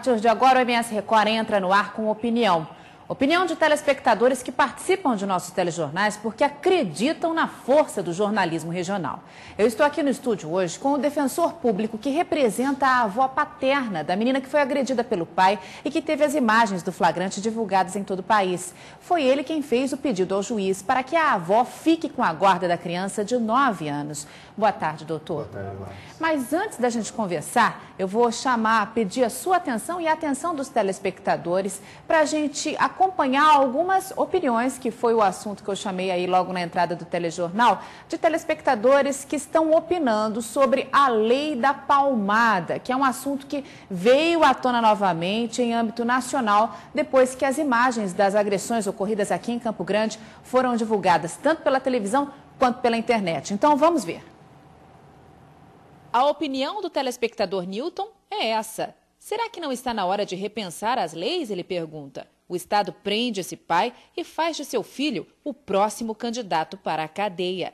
partir de agora, o MS Record entra no ar com opinião. Opinião de telespectadores que participam de nossos telejornais porque acreditam na força do jornalismo regional. Eu estou aqui no estúdio hoje com o defensor público que representa a avó paterna da menina que foi agredida pelo pai e que teve as imagens do flagrante divulgadas em todo o país. Foi ele quem fez o pedido ao juiz para que a avó fique com a guarda da criança de 9 anos. Boa tarde, doutor. Boa tarde, Marcos. Mas antes da gente conversar, eu vou pedir a sua atenção e a atenção dos telespectadores para a gente acompanhar algumas opiniões, que foi o assunto que eu chamei aí logo na entrada do telejornal, de telespectadores que estão opinando sobre a lei da palmada, que é um assunto que veio à tona novamente em âmbito nacional, depois que as imagens das agressões ocorridas aqui em Campo Grande foram divulgadas tanto pela televisão quanto pela internet. Então vamos ver. A opinião do telespectador Newton é essa. Será que não está na hora de repensar as leis? Ele pergunta. O Estado prende esse pai e faz de seu filho o próximo candidato para a cadeia.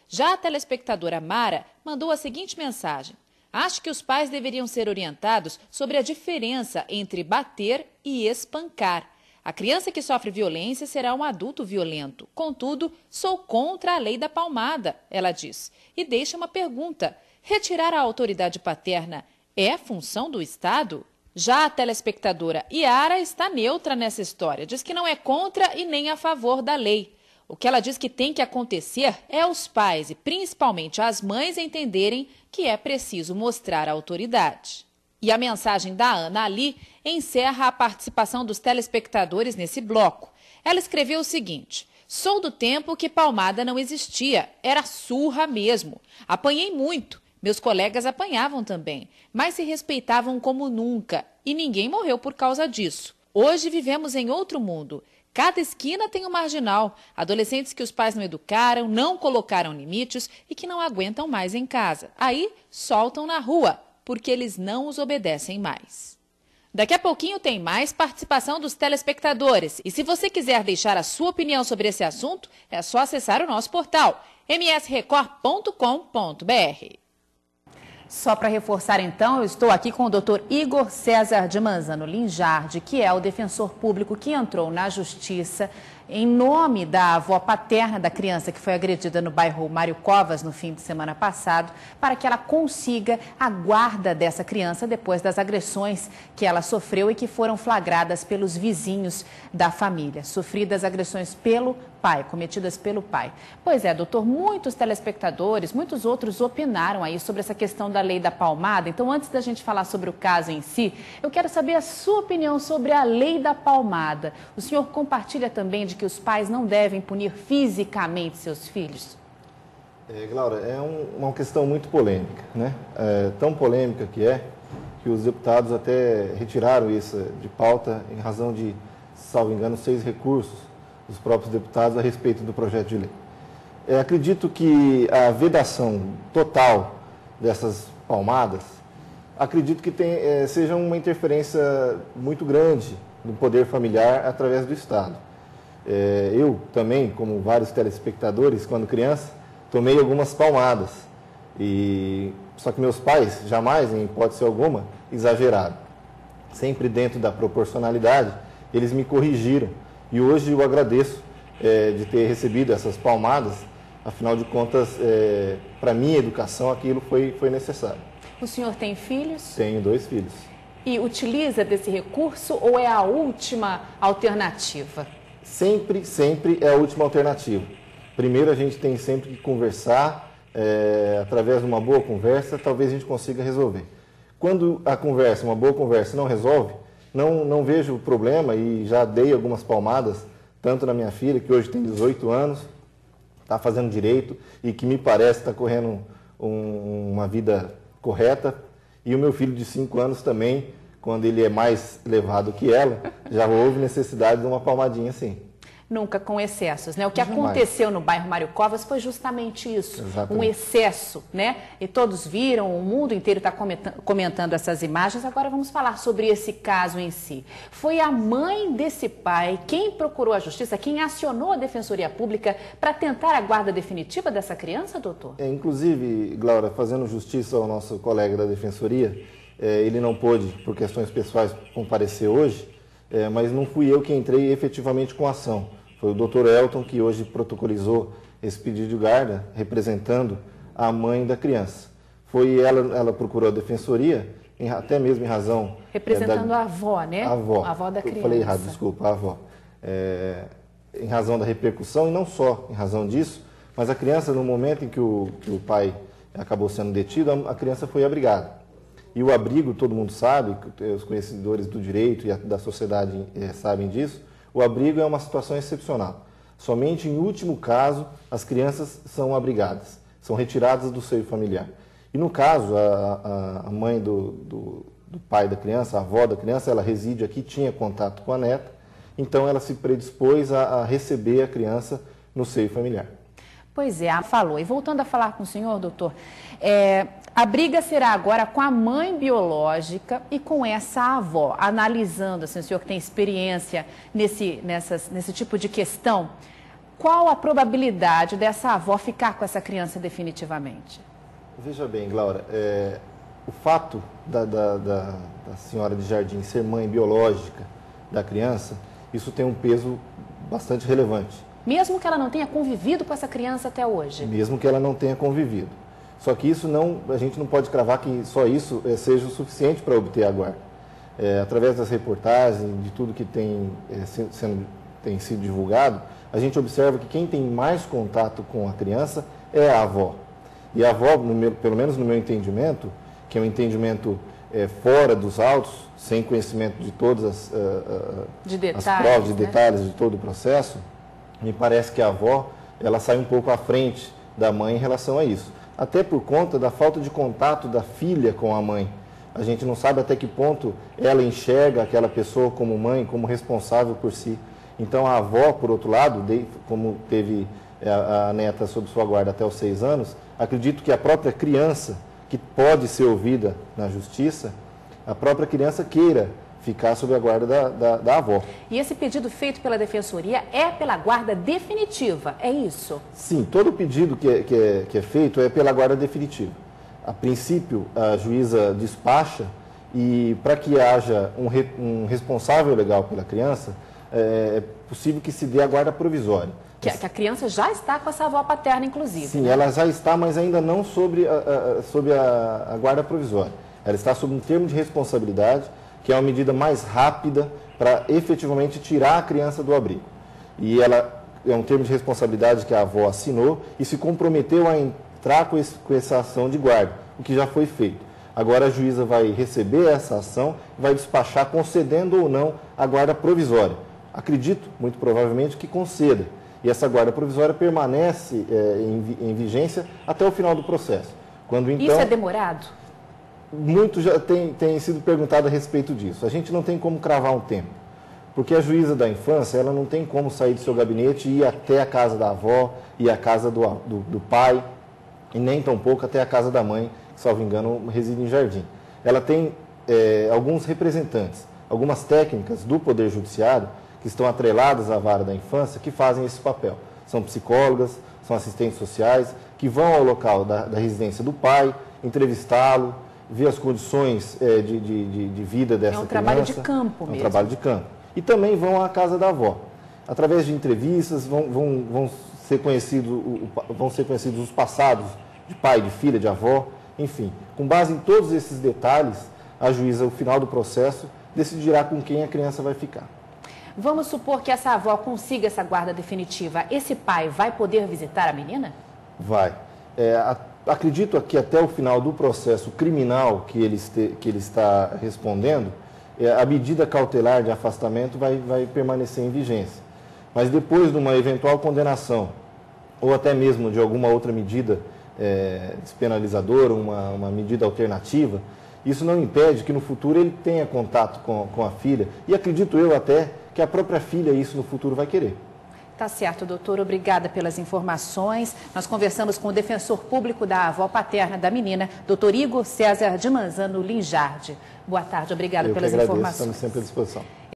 Já a telespectadora Mara mandou a seguinte mensagem. Acho que os pais deveriam ser orientados sobre a diferença entre bater e espancar. A criança que sofre violência será um adulto violento. Contudo, sou contra a lei da palmada, ela diz. E deixa uma pergunta. Retirar a autoridade paterna é função do Estado? Já a telespectadora Yara está neutra nessa história. Diz que não é contra e nem a favor da lei. O que ela diz que tem que acontecer é os pais e principalmente as mães entenderem que é preciso mostrar a autoridade. E a mensagem da Ana Ali encerra a participação dos telespectadores nesse bloco. Ela escreveu o seguinte: sou do tempo que palmada não existia, era surra mesmo. Apanhei muito. Meus colegas apanhavam também, mas se respeitavam como nunca e ninguém morreu por causa disso. Hoje vivemos em outro mundo. Cada esquina tem um marginal, adolescentes que os pais não educaram, não colocaram limites e que não aguentam mais em casa. Aí soltam na rua, porque eles não os obedecem mais. Daqui a pouquinho tem mais participação dos telespectadores. E se você quiser deixar a sua opinião sobre esse assunto, é só acessar o nosso portal msrecord.com.br. Só para reforçar, então, eu estou aqui com o Dr. Igor César de Manzano Linjardi, que é o defensor público que entrou na Justiça em nome da avó paterna da criança que foi agredida no bairro Mário Covas no fim de semana passado, para que ela consiga a guarda dessa criança depois das agressões que ela sofreu e que foram flagradas pelos vizinhos da família. Sofridas agressões pelo pai, cometidas pelo pai. Pois é, doutor, muitos telespectadores, muitos outros opinaram aí sobre essa questão da lei da palmada. Então, antes da gente falar sobre o caso em si, eu quero saber a sua opinião sobre a lei da palmada. O senhor compartilha também de que os pais não devem punir fisicamente seus filhos? Glaura, é uma questão muito polêmica, né? Tão polêmica que os deputados até retiraram isso de pauta em razão de, salvo engano, 6 recursos dos próprios deputados a respeito do projeto de lei. Acredito que a vedação total dessas palmadas, acredito que seja uma interferência muito grande no poder familiar através do Estado. Eu também, como vários telespectadores, quando criança, tomei algumas palmadas. Só que meus pais jamais, em hipótese alguma, exageraram. Sempre dentro da proporcionalidade, eles me corrigiram. E hoje eu agradeço de ter recebido essas palmadas, afinal de contas, para a minha educação, aquilo foi necessário. O senhor tem filhos? Tenho 2 filhos. E utiliza desse recurso ou é a última alternativa? Sempre é a última alternativa. Primeiro a gente tem sempre que conversar, através de uma boa conversa, talvez a gente consiga resolver. Quando uma boa conversa não resolve, não vejo problema e já dei algumas palmadas, tanto na minha filha, que hoje tem 18 anos, está fazendo direito e que me parece está correndo uma vida correta, e o meu filho de 5 anos também, quando ele é mais levado que ela, já houve necessidade de uma palmadinha assim. Nunca com excessos, né? O que Jamais. aconteceu no bairro Mário Covas foi justamente isso, Exatamente. Um excesso, né? E todos viram, o mundo inteiro está comentando essas imagens. Agora vamos falar sobre esse caso em si. Foi a mãe desse pai quem procurou a justiça, quem acionou a Defensoria Pública para tentar a guarda definitiva dessa criança, doutor? Inclusive, Glaura, fazendo justiça ao nosso colega da Defensoria, ele não pôde, por questões pessoais, comparecer hoje, mas não fui eu que entrei efetivamente com a ação. Foi o Dr. Elton que hoje protocolizou esse pedido de guarda, representando a mãe da criança. Foi ela procurou a defensoria, até mesmo em razão... Representando a avó, né? A avó. A avó da criança. Eu falei errado, desculpa, a avó. Em razão da repercussão, e não só em razão disso, mas a criança, no momento em que o pai acabou sendo detido, a criança foi abrigada. E o abrigo, todo mundo sabe, os conhecedores do direito e da sociedade sabem disso, o abrigo é uma situação excepcional. Somente em último caso, as crianças são abrigadas, são retiradas do seio familiar. E no caso, a mãe do pai da criança, a avó da criança, ela reside aqui, tinha contato com a neta, então ela se predispôs a receber a criança no seio familiar. Pois é, falou. E voltando a falar com o senhor, doutor, a briga será agora com a mãe biológica e com essa avó, analisando, assim, o senhor que tem experiência nesse tipo de questão, qual a probabilidade dessa avó ficar com essa criança definitivamente? Veja bem, Glaura, o fato da senhora de Jardim ser mãe biológica da criança, isso tem um peso bastante relevante. Mesmo que ela não tenha convivido com essa criança até hoje? Mesmo que ela não tenha convivido. Só que isso a gente não pode cravar que só isso seja o suficiente para obter a guarda. Através das reportagens, de tudo que tem sido divulgado, a gente observa que quem tem mais contato com a criança é a avó. E a avó, pelo menos no meu entendimento, que é um entendimento fora dos autos, sem conhecimento de todas as provas, de detalhes de todo o processo, me parece que a avó ela sai um pouco à frente da mãe em relação a isso. Até por conta da falta de contato da filha com a mãe. A gente não sabe até que ponto ela enxerga aquela pessoa como mãe, como responsável por si. Então a avó, por outro lado, como teve a neta sob sua guarda até os 6 anos, acredito que a própria criança, que pode ser ouvida na justiça, a própria criança queira ficar sob a guarda da avó. E esse pedido feito pela Defensoria é pela guarda definitiva, é isso? Sim, todo pedido que é feito é pela guarda definitiva. A princípio, a juíza despacha e para que haja um responsável legal pela criança, é possível que se dê a guarda provisória. Que a criança já está com essa avó paterna, inclusive. Sim, né? Ela já está, mas ainda não sob a guarda provisória. Ela está sob um termo de responsabilidade, que é uma medida mais rápida para efetivamente tirar a criança do abrigo. E ela é um termo de responsabilidade que a avó assinou e se comprometeu a entrar com essa ação de guarda, o que já foi feito. Agora a juíza vai receber essa ação e vai despachar concedendo ou não a guarda provisória. Acredito, muito provavelmente, que conceda. E essa guarda provisória permanece em vigência até o final do processo. Quando, então, isso é demorado? Muito já tem sido perguntado a respeito disso. A gente não tem como cravar um tempo, porque a juíza da infância ela não tem como sair do seu gabinete e ir até a casa da avó e a casa do pai, e nem tampouco até a casa da mãe, que, salvo engano, reside em Jardim. Ela tem alguns representantes, algumas técnicas do Poder Judiciário que estão atreladas à vara da infância que fazem esse papel. São psicólogas, são assistentes sociais, que vão ao local da residência do pai, entrevistá-lo, ver as condições de vida dessa criança. É um trabalho de campo mesmo. É um trabalho de campo. E também vão à casa da avó. Através de entrevistas vão ser conhecidos os passados de pai, de filha, de avó, enfim. Com base em todos esses detalhes, a juíza, ao final do processo, decidirá com quem a criança vai ficar. Vamos supor que essa avó consiga essa guarda definitiva. Esse pai vai poder visitar a menina? Vai. Acredito que até o final do processo criminal que ele está respondendo, a medida cautelar de afastamento vai permanecer em vigência. Mas depois de uma eventual condenação, ou até mesmo de alguma outra medida despenalizadora, uma medida alternativa, isso não impede que no futuro ele tenha contato com a filha. E acredito eu até que a própria filha isso no futuro vai querer. Tá certo, doutor. Obrigada pelas informações. Nós conversamos com o defensor público da avó paterna da menina, doutor Igor César de Manzano Linjardi. Boa tarde, obrigada pelas informações. Estamos sempre à disposição.